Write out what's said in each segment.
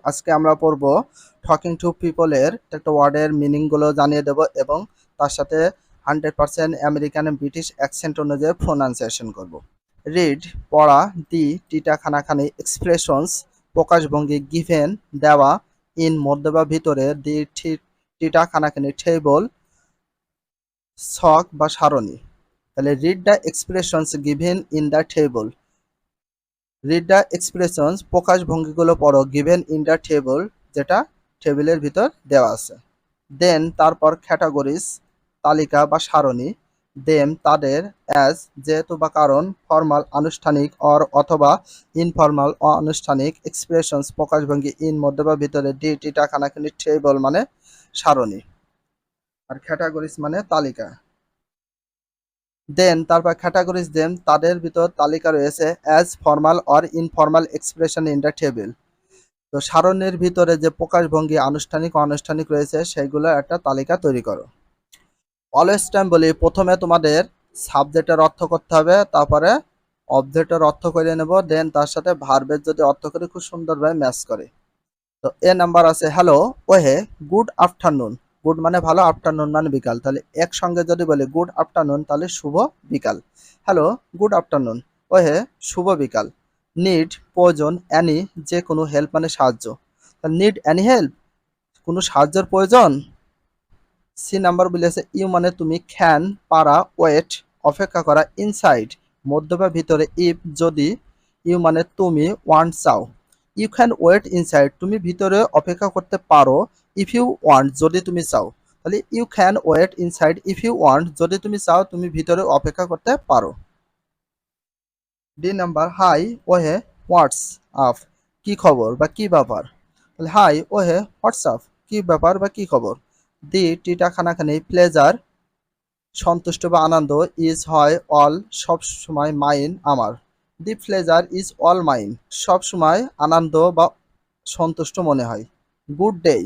আজকে আমরা পড়ব টকিং টু পিপলের একটা ওয়ার্ডের মিনিংগুলো জানিয়ে দেব এবং তার সাথে 100% আমেরিকান ব্রিটিশ অ্যাকসেন্ট অনুযায়ী প্রোনাউন্সিয়েশন করব। রিড পড়া, দি টিটা খানাখানি, এক্সপ্রেশনস প্রকাশভঙ্গি, গিভেন দেওয়া, ইন মধ্যে বা ভিতরে, দি টিটা খানাখানি, টেবল ছক বা সারণী। তাহলে read the expressions given in the table. Read the expressions প্রকাশভঙ্গিগুলো পড়ো, গিভেন ইন দ্য টেবল যেটা টেবিলের ভিতর দেওয়া আছে। দেন তারপর ক্যাটাগরিজ তালিকা বা সারণী, দেম তাদের, অ্যাজ যেহেতু বা কারণ, ফর্মাল আনুষ্ঠানিক, অর অথবা, ইনফর্মাল অনানুষ্ঠানিক, এক্সপ্রেশনস প্রকাশভঙ্গি, ইন মধ্যে বা ভিতরে, ডি টিটা খানাখানি, টেবল মানে সারণী আর ক্যাটাগরিজ মানে তালিকা। দেন তারপর ক্যাটাগরিজ দেম তাদের ভিতর তালিকা রয়েছে, as formal or informal expression in the table. তো সারণীর ভিতরে যে প্রকাশভঙ্গি আনুষ্ঠানিক অনানুষ্ঠানিক রয়েছে সেগুলো একটা তালিকা তৈরি করো। অলওয়েজ টাইম বলি, প্রথমে তোমাদের সাবজেক্টের অর্থ করতে হবে, তারপরে অবজেক্টের অর্থ করে নেব, দেন তার সাথে ভার্বের যদি অর্থ করে খুব সুন্দরভাবে ম্যাচ করে। তো এ নাম্বার আছে হ্যালো ওহে গুড আফটারনুন। গুড মানে ভালো, আফটারনুন মানে বিকাল, তাহলে একসঙ্গে যদি বলি গুড আফটারনুন তাহলে শুভ বিকাল। হ্যালো গুড আফটারনুন, ওহে শুভ বিকাল। নিড প্রয়োজন, অ্যানি যে কোনো, হেল্প মানে সাহায্য, নিড অ্যানি হেল্প কোনো সাহায্যের প্রয়োজন। সি নাম্বার বলেছে ইউ মানে তুমি, ক্যান পারা, ওয়েট অপেক্ষা করা, ইনসাইড মধ্য বা ভিতরে, ইফ যদি, ইউ মানে তুমি, ওয়ান্ট চাও, ইউ ক্যান ওয়েট ইনসাইড তুমি ভিতরে অপেক্ষা করতে পারো, ইফ ইউ ওয়ান্ট যদি তুমি চাও, তাহলে you can wait inside if you want যদি তুমি চাও তুমি ভিতরে অপেক্ষা করতে পারো। ডি নাম্বার হাই ওহে হোয়াটস আপ কি খবর বা কি ব্যাপার, তাহলে হাই ওহে হোয়াটস আপ কি ব্যাপার বা কি খবর। দি টিটা খানাখানি প্লেজার সন্তুষ্ট বা আনন্দ, ইজ হয় অল সব সময়, মাইন আমার। দি প্লেজার ইজ অল মাইন সব সময় আনন্দ বা সন্তুষ্ট মনে হয়। গুড ডে,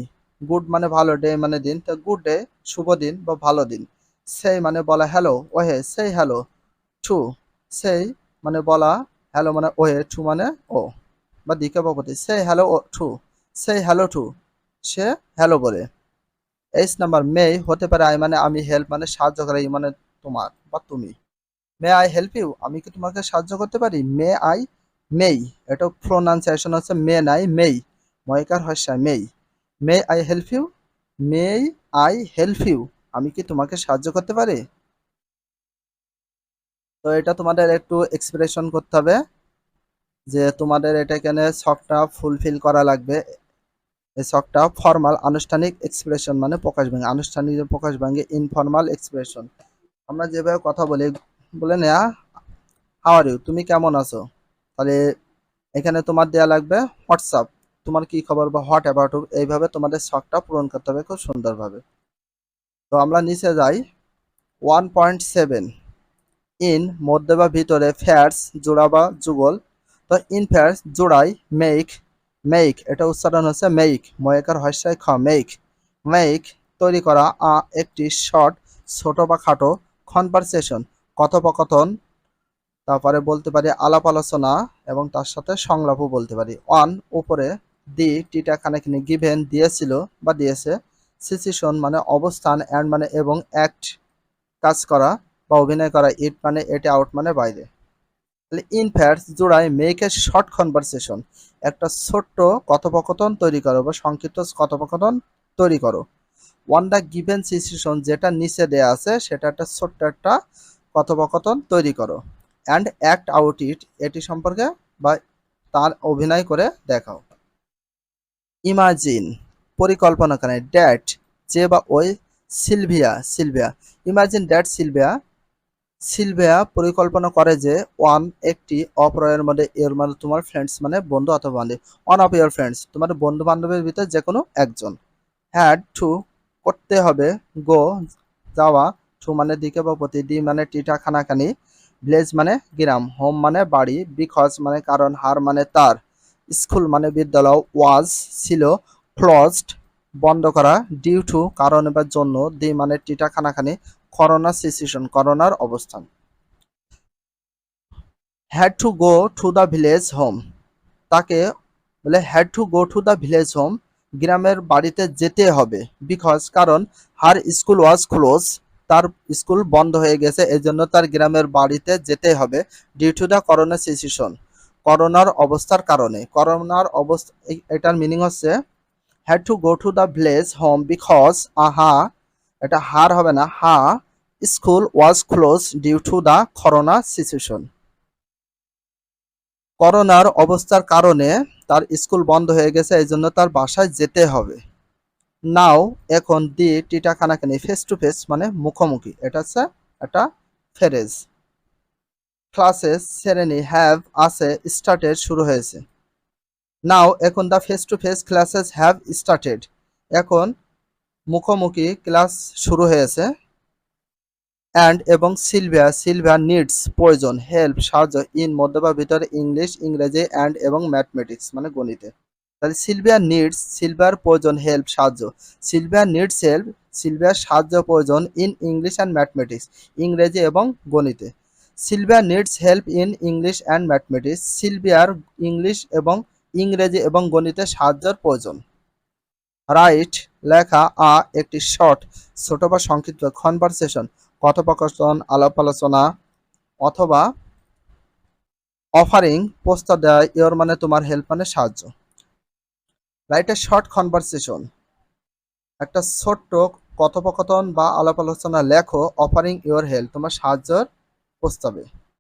গুড মানে ভালো, ডে মানে দিন, তো গুড ডে শুভ দিন বা ভালো দিন। সেই মানে বলা, হ্যালো ওহে সেই হ্যালো টু, সেই মানে বলা, হ্যালো মানে ওহে, টু মানে ও বা দিকে বাপতি, সেই হ্যালো টু, সেই হ্যালো টু সে হ্যালো বলে। এইচ নাম্বার মে হতে পারে আই মানে আমি, হেল্প মানে সাহায্য করা, ই মানে তোমার বা তুমি। মে আই হেল্প ইউ আমি কি তোমাকে সাহায্য করতে পারি, মে আই, মেই এটা প্রোনাউন্সিয়েশন হচ্ছে মে নাই মেই, ময়কার হর্ষা মেই। May I help you, may I help you আমি কি তোমাকে সাহায্য করতে পারি। তো এটা তোমাদের একটু এক্সপ্রেশন করতে হবে যে তোমাদের এটা এখানে শখটা ফুলফিল করা লাগবে। এই শখটা ফর্মাল আনুষ্ঠানিক এক্সপ্রেশন মানে প্রকাশভঙ্গি, আনুষ্ঠানিক প্রকাশভঙ্গি, ইনফর্মাল এক্সপ্রেশন আমরা যেভাবে কথা বলি, বলে নেয়া হাউ আর ইউ তুমি কেমন আছো, তাহলে এখানে তোমার দেয়া লাগবে হোয়াটসঅ্যাপ তোমার কি খবর বা হোয়াট অ্যাবাউট, এইভাবে তোমাদের শখটা পূরণ করতে হবে খুব সুন্দরভাবে। তো আমরা নিচে যাই 1.7 ইন মধ্যে বা ভিতরে, ফ্যাটস জোড়া বা যুগল, তো ইন ফ্যাটস জোড়াই, মেক, মেক এটা উচ্চারণ হচ্ছে মেক, ময়কার হর্ষায় খ, মেক, মেক তৈরি করা, একটি শর্ট ছোট বা খাটো, কনভারসেশন কথোপকথন, তারপরে বলতে পারি আলাপ আলোচনা এবং তার সাথে সংলাপও বলতে পারি। অন উপরে, দি টিটা খানাখিনি, গিভেন দিয়েছিল বা দিয়েছে, সিচুয়েশন মানে অবস্থান, অ্যান্ড মানে এবং, অ্যাক্ট কাজ করা বা অভিনয় করা, ইট মানে এটি, আউট মানে বাইরে। তাহলে ইন ফ্যাক্টস জোড়ায় মেক এ শর্ট কনভারসেশন একটা ছোট্ট কথোপকথন তৈরি করো বা সংক্ষিপ্ত কথোপকথন তৈরি করো। ওয়ান দ্য গিভেন সিচুয়েশন যেটা নিচে দেয়া আছে সেটা একটা ছোট্ট একটা কথোপকথন তৈরি করো, অ্যান্ড অ্যাক্ট আউট ইট এটি সম্পর্কে বা তার অভিনয় করে দেখাও। ইমাজিন পরিকল্পনা করে, ড্যাট যে বা ওই, Sylvia Sylvia, imagine that Sylvia, Sylvia পরিকল্পনা করে যে, ওয়ান একটি, অপরের মধ্যে, এর মানে তোমার ফ্রেন্ডস মানে বন্ধু অথবা বান্ধব, ওয়ান অফ ইয়ার ফ্রেন্ডস তোমার বন্ধু বান্ধবের ভিতরে যে কোনো একজন, হ্যাড টু করতে হবে, গো যাওয়া, টু মানে দিকে বা প্রতি, ডি মানে টিটা খানাখানি, ভিলেজ মানে গ্রাম, হোম মানে বাড়ি, বিকজ মানে কারণ, হার মানে তার, স্কুল মানে বিদ্যালয়, ওয়াজ ছিল, ক্লোজড বন্ধ করা, ডিউ টু কারণ বা জন্য, দি মানে টিটা খানাখানি, করোনা সিচুয়েশন করোনার অবস্থান। Had to go to the village home তাকে বলে had to go to the village home, গ্রামের বাড়িতে যেতে হবে, বিকজ কারণ হার স্কুল ওয়াজ ক্লোজ, তার স্কুল বন্ধ হয়ে গেছে, এই জন্য তার গ্রামের বাড়িতে যেতে হবে, due to the corona situation, করোনার অবস্থার কারণে। করোনার অবস্থা, এটার মিনিং হচ্ছে had to go to the village home because আহা, এটা হার হবে না, হা school was close due to the corona situation, করোনার অবস্থার কারণে তার স্কুল বন্ধ হয়ে গেছে, এই জন্য তার বাসায় যেতে হবে। নাও এখন দি টিটা খানাখানি ফেস টু ফেস মানে মুখোমুখি, এটা হচ্ছে একটা ফ্রেজ। ক্লাসেস শ্রেণী হ্যাভ আছে স্টার্টেড শুরু হয়েছে। নাও এখন the face to face classes have started, এখন মুখোমুখি ক্লাস শুরু হয়েছে। অ্যান্ড এবং সিলভিয়া, সিলভিয়া নিডস প্রয়োজন, হেল্প সাহায্য, ইন মধ্য বা ভিতরে ইংলিশ ইংরেজি, অ্যান্ড এবং ম্যাথমেটিক্স মানে গণিতে। তাহলে সিলভিয়া নিডস, সিলভিয়ার প্রয়োজন হেল্প সাহায্য, সিলভিয়া নিডস হেল্প, সিলভিয়ার সাহায্য প্রয়োজন, ইন ইংলিশ অ্যান্ড ম্যাথমেটিক্স ইংরেজি এবং গণিতে। Sylvia needs help in English and mathematics, সিলভিয়ার ইংলিশ এবং ইংরেজি এবং গণিতে সাহায্যের প্রয়োজন। রাইট লেখা, একটি শর্ট ছোট বা সংক্ষিপ্ত, কনভারসেশন কথোপকথন আলাপ আলোচনা, অথবা অফারিং প্রস্তাব দেয়, ইওর মানে তোমার, হেল্প মানে সাহায্য। রাইট এ শর্ট কনভারসেশন, একটা ছোট্ট কথোপকথন বা আলাপ আলোচনা লেখো, অফারিং ইওর হেল্প তোমার সাহায্যের প্রস্তাবে।